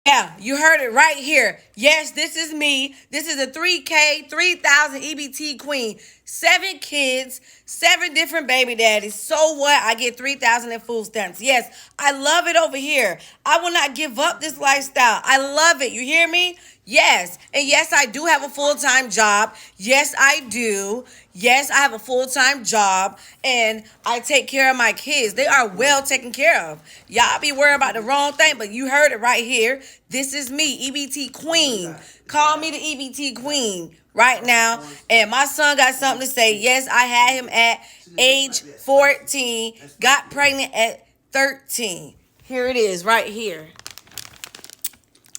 Yeah, you heard it right here. Yes, this is me. This is a 3K, 3,000 EBT queen. 7 kids, 7 different baby daddies. So what? I get 3,000 in food stamps. Yes, I love it over here. I will not give up this lifestyle. I love it. You hear me? Yes. And yes, I do have a full-time job. Yes, I do. Yes, I have a full-time job and I take care of my kids. They are well taken care of. Y'all be worried about the wrong thing, but you heard it right here. This is me, EBT Queen. Call me the EBT Queen right now. And my son got something to say. Yes, I had him at age 14, got pregnant at 13. Here it is right here.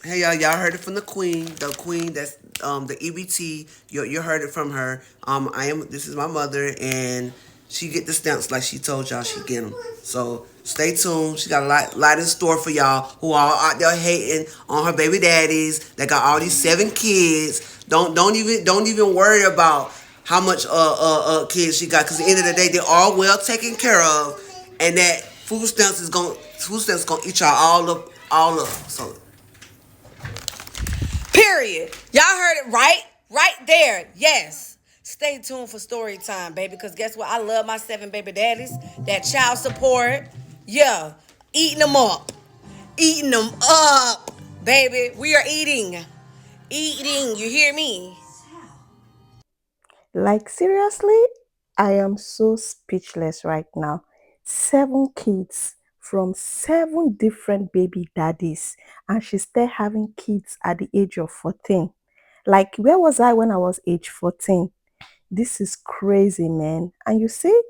Hey y'all heard it from the queen that's the EBT. You heard it from her. This is my mother, and she get the stamps like she told y'all she get them. So stay tuned. She got a lot in store for y'all who are out there hating on her baby daddies that got all these 7 kids. Don't even worry about how much kids she got, because at the end of the day they're all well taken care of, and that food stamps gonna eat y'all all up. So Period. Y'all heard it right there. Yes. Stay tuned for story time, baby, because guess what? I love my 7 baby daddies. That child support. Yeah. Eating them up. Eating them up. Baby, we are eating. Eating. You hear me? Like, seriously, I am so speechless right now. 7 kids from 7 different baby daddies, and she's still having kids at the age of 14. Like, where was I when I was age 14? This is crazy, man. And you see,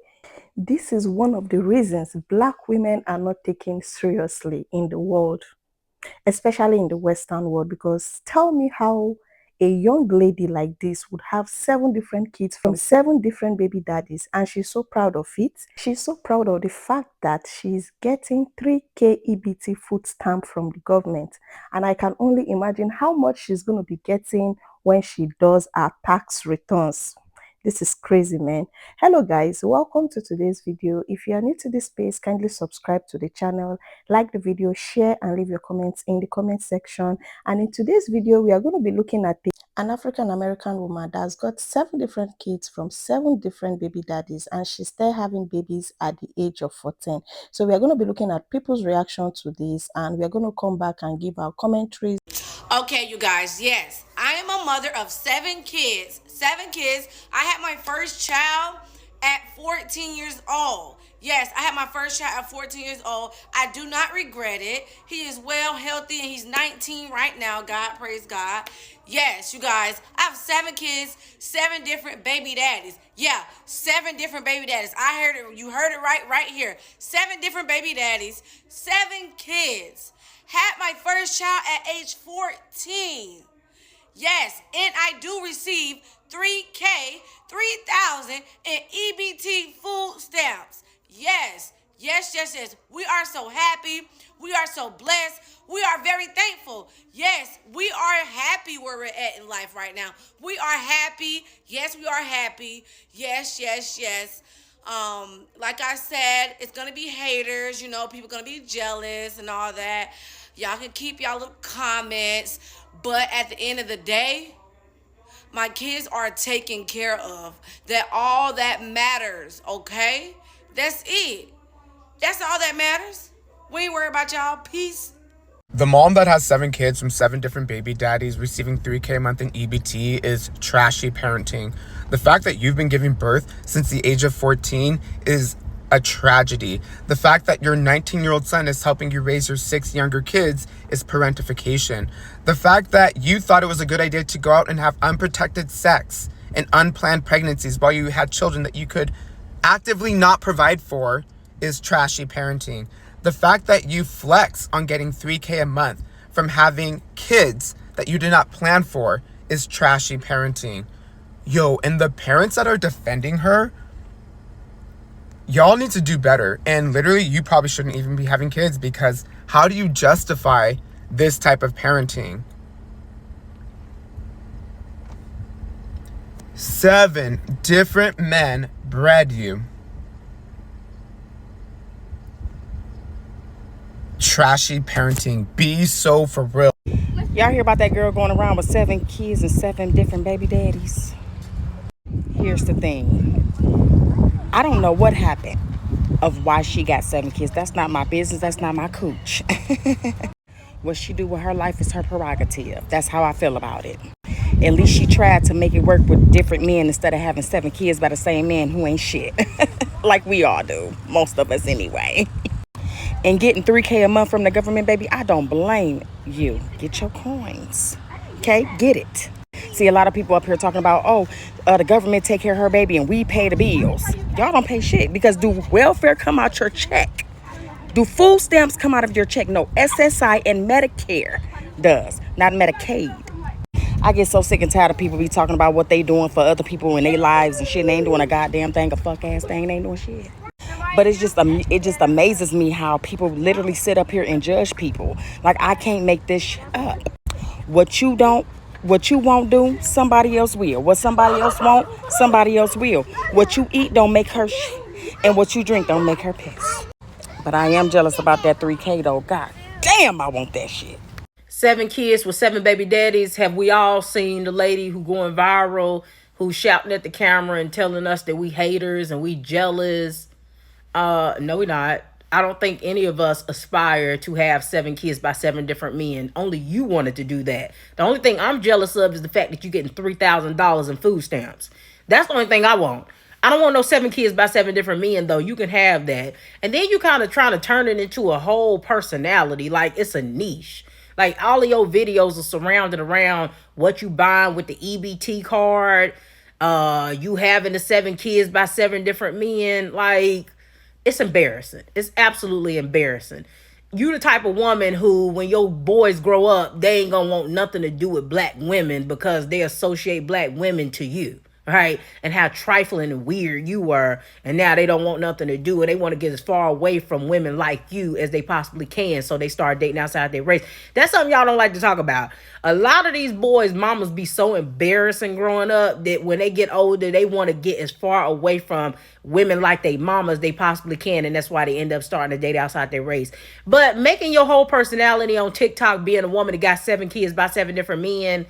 this is one of the reasons black women are not taken seriously in the world, especially in the Western world. Because tell me how a young lady like this would have 7 different kids from 7 different baby daddies, and she's so proud of it. She's so proud of the fact that she's getting 3K EBT food stamp from the government. And I can only imagine how much she's going to be getting when she does her tax returns. This is crazy, man. Hello guys, welcome to today's video. If you are new to this space, kindly subscribe to the channel, like the video, share and leave your comments in the comment section. And in today's video, we are going to be looking at an African American woman that's got 7 different kids from 7 different baby daddies, and she's still having babies at the age of 14. So we are going to be looking at people's reaction to this, and we are going to come back and give our commentaries. Okay, you guys, yes. I am a mother of 7 kids. 7 kids. I had my first child at 14 years old. Yes, I had my first child at 14 years old. I do not regret it. He is well, healthy, and he's 19 right now. God, praise God. Yes, you guys, I have 7 kids, 7 different baby daddies. Yeah, 7 different baby daddies. I heard it. You heard it right here. 7 different baby daddies, 7 kids. Had my first child at age 14. Yes, and I do receive 3K, 3,000 in EBT food stamps. Yes. We are so happy. We are so blessed. We are very thankful. Yes, we are happy where we're at in life right now. We are happy. Yes, we are happy. Yes. Like I said, it's gonna be haters, people gonna be jealous and all that. Y'all can keep y'all little comments, but at the end of the day, my kids are taken care of. That all that matters, okay? That's it. That's all that matters. We ain't worried about y'all. Peace. The mom that has 7 kids from 7 different baby daddies receiving 3K a month in EBT is trashy parenting. The fact that you've been giving birth since the age of 14 is a tragedy. The fact that your 19-year-old son is helping you raise your 6 younger kids is parentification. The fact that you thought it was a good idea to go out and have unprotected sex and unplanned pregnancies while you had children that you could actively not provide for is trashy parenting. The fact that you flex on getting 3K a month from having kids that you did not plan for is trashy parenting. Yo, and the parents that are defending her, y'all need to do better. And literally, you probably shouldn't even be having kids, because how do you justify this type of parenting? 7 different men bred you. Trashy parenting. Be so for real. Y'all hear about that girl going around with 7 kids and 7 different baby daddies? Here's the thing. I don't know what happened of why she got 7 kids. That's not my business. That's not my cooch. What she do with her life is her prerogative. That's how I feel about it. At least she tried to make it work with different men instead of having 7 kids by the same man who ain't shit. Like we all do. Most of us anyway. And getting $3K a month from the government, baby, I don't blame you. Get your coins. Okay? Get it. See, a lot of people up here talking about, the government take care of her baby and we pay the bills. Y'all don't pay shit because do welfare come out your check? Do food stamps come out of your check? No, SSI and Medicare does, not Medicaid. I get so sick and tired of people be talking about what they doing for other people in their lives and shit, and they ain't doing a goddamn thing, a fuck ass thing, they ain't doing shit. But it just amazes me how people literally sit up here and judge people. Like, I can't make this shit up. What you won't do, somebody else will. What somebody else won't, somebody else will. What you eat don't make her shit, and what you drink don't make her piss. But I am jealous about that 3K though. God damn, I want that shit. 7 kids with 7 baby daddies. Have we all seen the lady who going viral, who's shouting at the camera and telling us that we haters and we jealous? No, we're not. I don't think any of us aspire to have 7 kids by 7 different men. Only you wanted to do that. The only thing I'm jealous of is the fact that you're getting $3,000 in food stamps. That's the only thing I want. I don't want no 7 kids by 7 different men, though. You can have that. And then you kind of trying to turn it into a whole personality. Like, it's a niche. Like, all of your videos are surrounded around what you buying with the EBT card. You having the 7 kids by 7 different men. Like, it's embarrassing. It's absolutely embarrassing. You the type of woman who, when your boys grow up, they ain't gonna want nothing to do with black women because they associate black women to you, right? And how trifling and weird you were, and now they don't want nothing to do, and they want to get as far away from women like you as they possibly can, so they start dating outside their race. That's something y'all don't like to talk about. A lot of these boys' mamas be so embarrassing growing up that when they get older, they want to get as far away from women like they mamas they possibly can, and that's why they end up starting to date outside their race. But making your whole personality on TikTok being a woman that got 7 kids by 7 different men,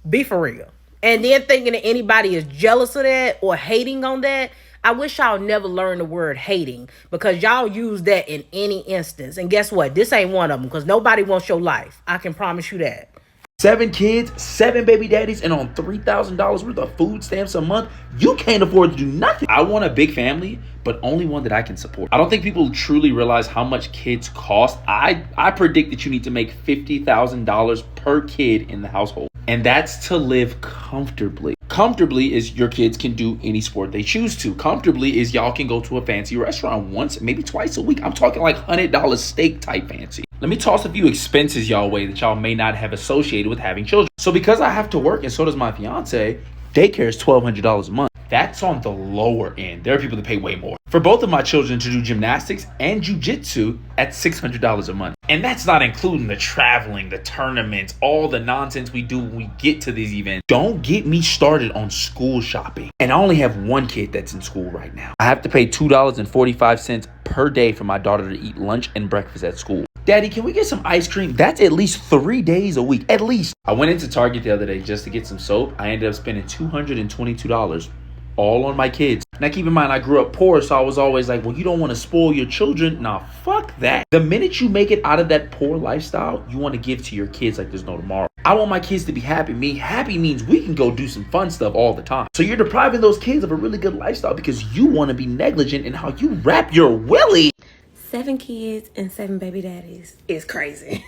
be for real. And then thinking that anybody is jealous of that or hating on that, I wish y'all never learned the word hating, because y'all use that in any instance. And guess what? This ain't one of them, because nobody wants your life. I can promise you that. 7 kids, 7 baby daddies, and on $3,000 worth of food stamps a month, you can't afford to do nothing. I want a big family, but only one that I can support. I don't think people truly realize how much kids cost. I predict that you need to make $50,000 per kid in the household. And that's to live comfortably. Comfortably is your kids can do any sport they choose to. Comfortably is y'all can go to a fancy restaurant once, maybe twice a week. I'm talking like $100 steak type fancy. Let me toss a few expenses y'all way that y'all may not have associated with having children. So because I have to work and so does my fiance, daycare is $1,200 a month. That's on the lower end. There are people that pay way more. For both of my children to do gymnastics and jujitsu at $600 a month. And that's not including the traveling, the tournaments, all the nonsense we do when we get to these events. Don't get me started on school shopping. And I only have one kid that's in school right now. I have to pay $2.45 per day for my daughter to eat lunch and breakfast at school. Daddy, can we get some ice cream? That's at least 3 days a week, at least. I went into Target the other day just to get some soap. I ended up spending $222 all on my kids. Now keep in mind, I grew up poor, so I was always like, well, you don't want to spoil your children. Nah, fuck that. The minute you make it out of that poor lifestyle, you want to give to your kids like there's no tomorrow. I want my kids to be happy. Me, happy means we can go do some fun stuff all the time. So you're depriving those kids of a really good lifestyle because you want to be negligent in how you wrap your willy. 7 kids and 7 baby daddies is crazy.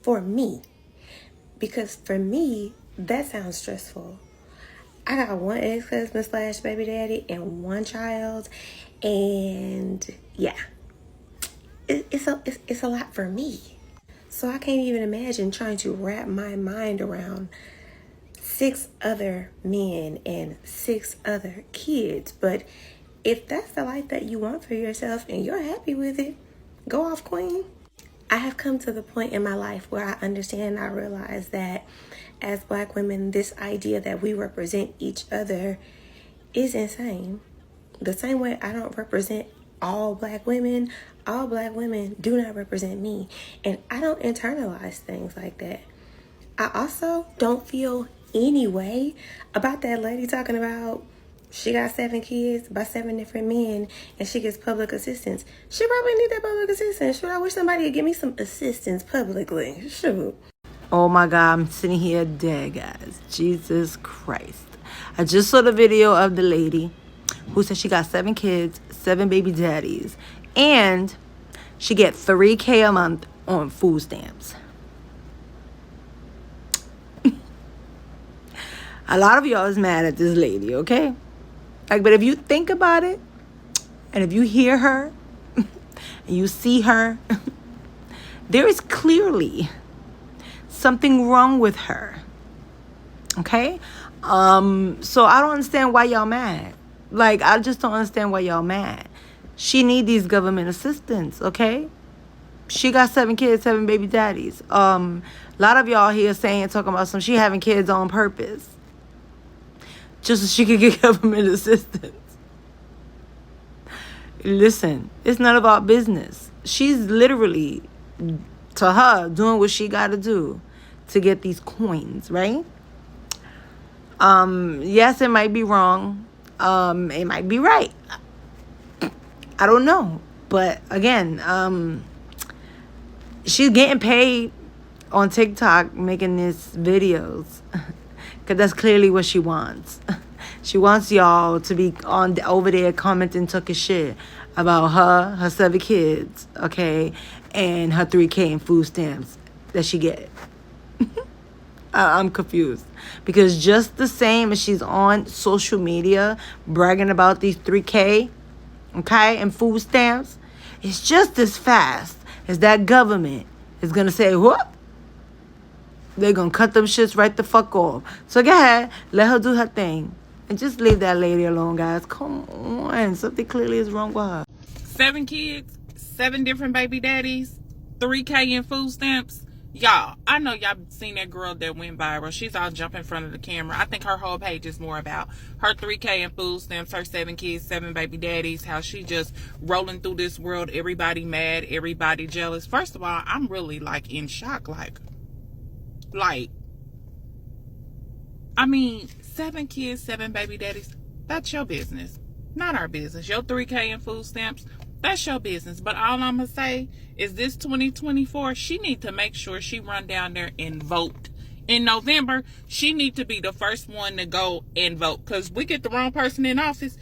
For me. Because for me, that sounds stressful. I got one ex-husband / baby daddy and one child. And yeah, it's a lot for me. So I can't even imagine trying to wrap my mind around 6 other men and 6 other kids. But if that's the life that you want for yourself and you're happy with it, go off, queen. I have come to the point in my life where I understand and I realize that as Black women, this idea that we represent each other is insane. The same way I don't represent all black women. All black women do not represent me. And I don't internalize things like that. I also don't feel any way about that lady talking about she got 7 kids by 7 different men and she gets public assistance. She probably need that public assistance. Shoot, I wish somebody would give me some assistance publicly. Shoot. Oh my God, I'm sitting here dead, guys. Jesus Christ. I just saw the video of the lady who said she got 7 kids, 7 baby daddies, and she get $3K a month on food stamps. A lot of y'all is mad at this lady, okay? Like, but if you think about it, and if you hear her, and you see her, there is clearly something wrong with her. Okay? So I don't understand why y'all mad. Like, I just don't understand why y'all mad. She need these government assistance, okay? She got 7 kids, 7 baby daddies. A lot of y'all here talking about she having kids on purpose. Just so she could get government assistance. Listen, it's none of our business. She's literally, to her, doing what she got to do to get these coins, right? Yes, it might be wrong. It might be right. I don't know. But again, she's getting paid on TikTok making these videos. Because that's clearly what she wants. She wants y'all to be over there commenting talking shit about her 7 kids, okay, and her 3K in food stamps that she get. I'm confused. Because just the same as she's on social media bragging about these 3K, okay, and food stamps, it's just as fast as that government is going to say, whoop, they're going to cut them shits right the fuck off. So go ahead, let her do her thing. And just leave that lady alone, guys. Come on. Something clearly is wrong with her. 7 kids, 7 different baby daddies, 3K in food stamps. Y'all, I know y'all seen that girl that went viral. She's all jump in front of the camera. I think her whole page is more about her 3K in food stamps, her 7 kids, 7 baby daddies, how she just rolling through this world. Everybody mad, everybody jealous. First of all, I'm really like in shock. Like, I mean, 7 kids, 7 baby daddies, that's your business. Not our business. Your 3K in food stamps, that's your business. But all I'm going to say is this 2024, she need to make sure she run down there and vote. In November, she need to be the first one to go and vote. Because we get the wrong person in office,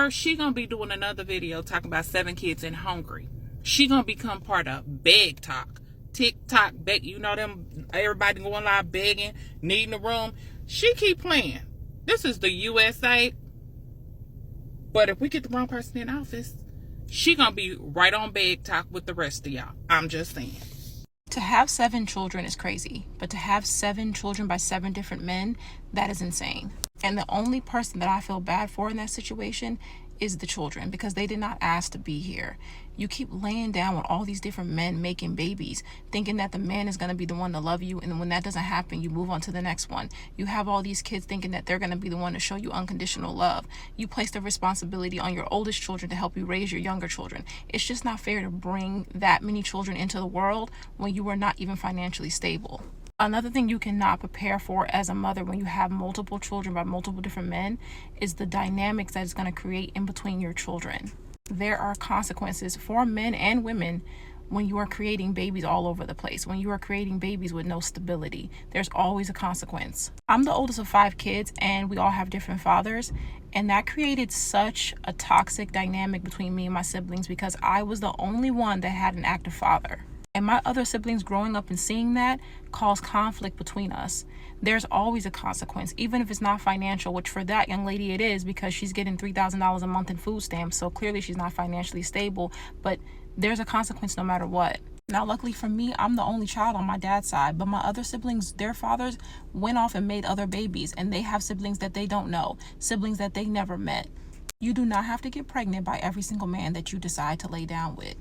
she going to be doing another video talking about 7 kids and hungry. She going to become part of Beg Talk. TikTok, you know them, everybody going live begging, needing a room. She keep playing. This is the USA. But if we get the wrong person in office, she gonna be right on Beg Talk with the rest of y'all. I'm just saying. To have 7 children is crazy, but to have 7 children by 7 different men, that is insane. And the only person that I feel bad for in that situation is the children, because they did not ask to be here. You keep laying down with all these different men making babies, thinking that the man is going to be the one to love you, and when that doesn't happen, you move on to the next one. You have all these kids thinking that they're going to be the one to show you unconditional love. You place the responsibility on your oldest children to help you raise your younger children. It's just not fair to bring that many children into the world when you are not even financially stable. Another thing you cannot prepare for as a mother when you have multiple children by multiple different men is the dynamics that it's going to create in between your children. There are consequences for men and women when you are creating babies all over the place, when you are creating babies with no stability. There's always a consequence. I'm the oldest of 5 kids, and we all have different fathers, and that created such a toxic dynamic between me and my siblings because I was the only one that had an active father. And my other siblings growing up and seeing that caused conflict between us. There's always a consequence, even if it's not financial, which for that young lady it is because she's getting $3,000 a month in food stamps. So clearly she's not financially stable, but there's a consequence no matter what. Now, luckily for me, I'm the only child on my dad's side, but my other siblings, their fathers went off and made other babies, and they have siblings that they don't know, siblings that they never met. You do not have to get pregnant by every single man that you decide to lay down with.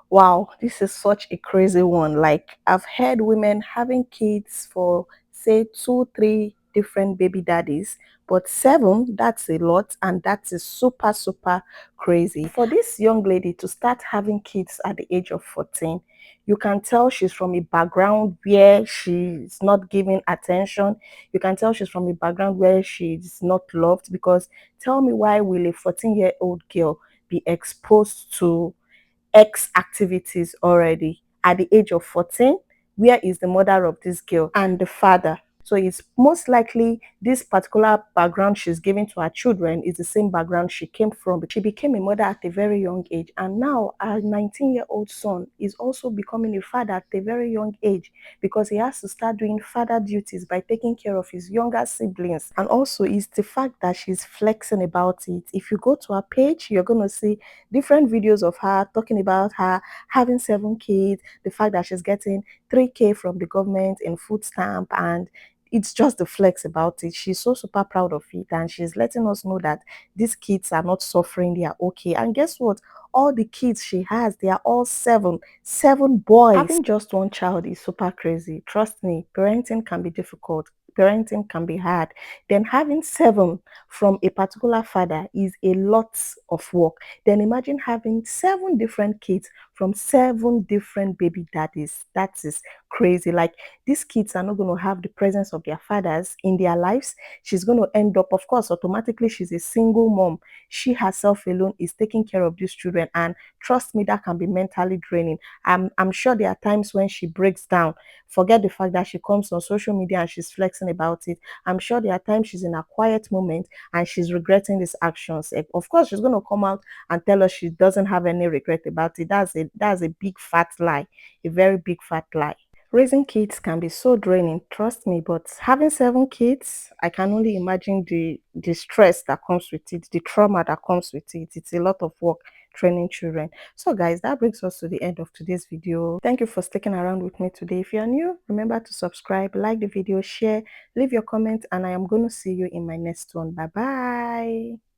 Wow, this is such a crazy one. Like, I've heard women having kids for say 2, 3, different baby daddies, but 7, that's a lot, and that is super, super crazy. For this young lady to start having kids at the age of 14, you can tell she's from a background where she's not giving attention. You can tell she's from a background where she's not loved, because tell me, why will a 14-year-old girl be exposed to X activities already at the age of 14? Where is the mother of this girl and the father? So it's most likely this particular background she's giving to her children is the same background she came from. She became a mother at a very young age, and now our 19-year-old son is also becoming a father at a very young age, because he has to start doing father duties by taking care of his younger siblings. And also, it's the fact that she's flexing about it. If you go to her page, you're going to see different videos of her talking about her having 7 kids, the fact that she's getting 3K from the government in food stamp, and it's just the flex about it. She's so super proud of it, and she's letting us know that these kids are not suffering, they are okay. And guess what? All the kids she has, they are all 7 boys. Having just one child is super crazy. Trust me, parenting can be difficult. Parenting can be hard. Then having 7 from a particular father is a lot of work. Then imagine having 7 different kids from 7 different baby daddies. That is crazy. Like, these kids are not going to have the presence of their fathers in their lives. She's going to end up, of course, automatically, she's a single mom. She herself alone is taking care of these children. And trust me, that can be mentally draining. I'm sure there are times when she breaks down. Forget the fact that she comes on social media and she's flexing about it. I'm sure there are times she's in a quiet moment and she's regretting these actions. Of course, she's going to come out and tell us she doesn't have any regret about it. That's a big fat lie, a very big fat lie. Raising kids can be so draining, trust me, but having 7 kids, I can only imagine the stress that comes with it, the trauma that comes with it. It's a lot of work training children. So guys, that brings us to the end of today's video. Thank you for sticking around with me today. If you're new, remember to subscribe, like the video, share, leave your comments, and I am going to see you in my next one. Bye bye.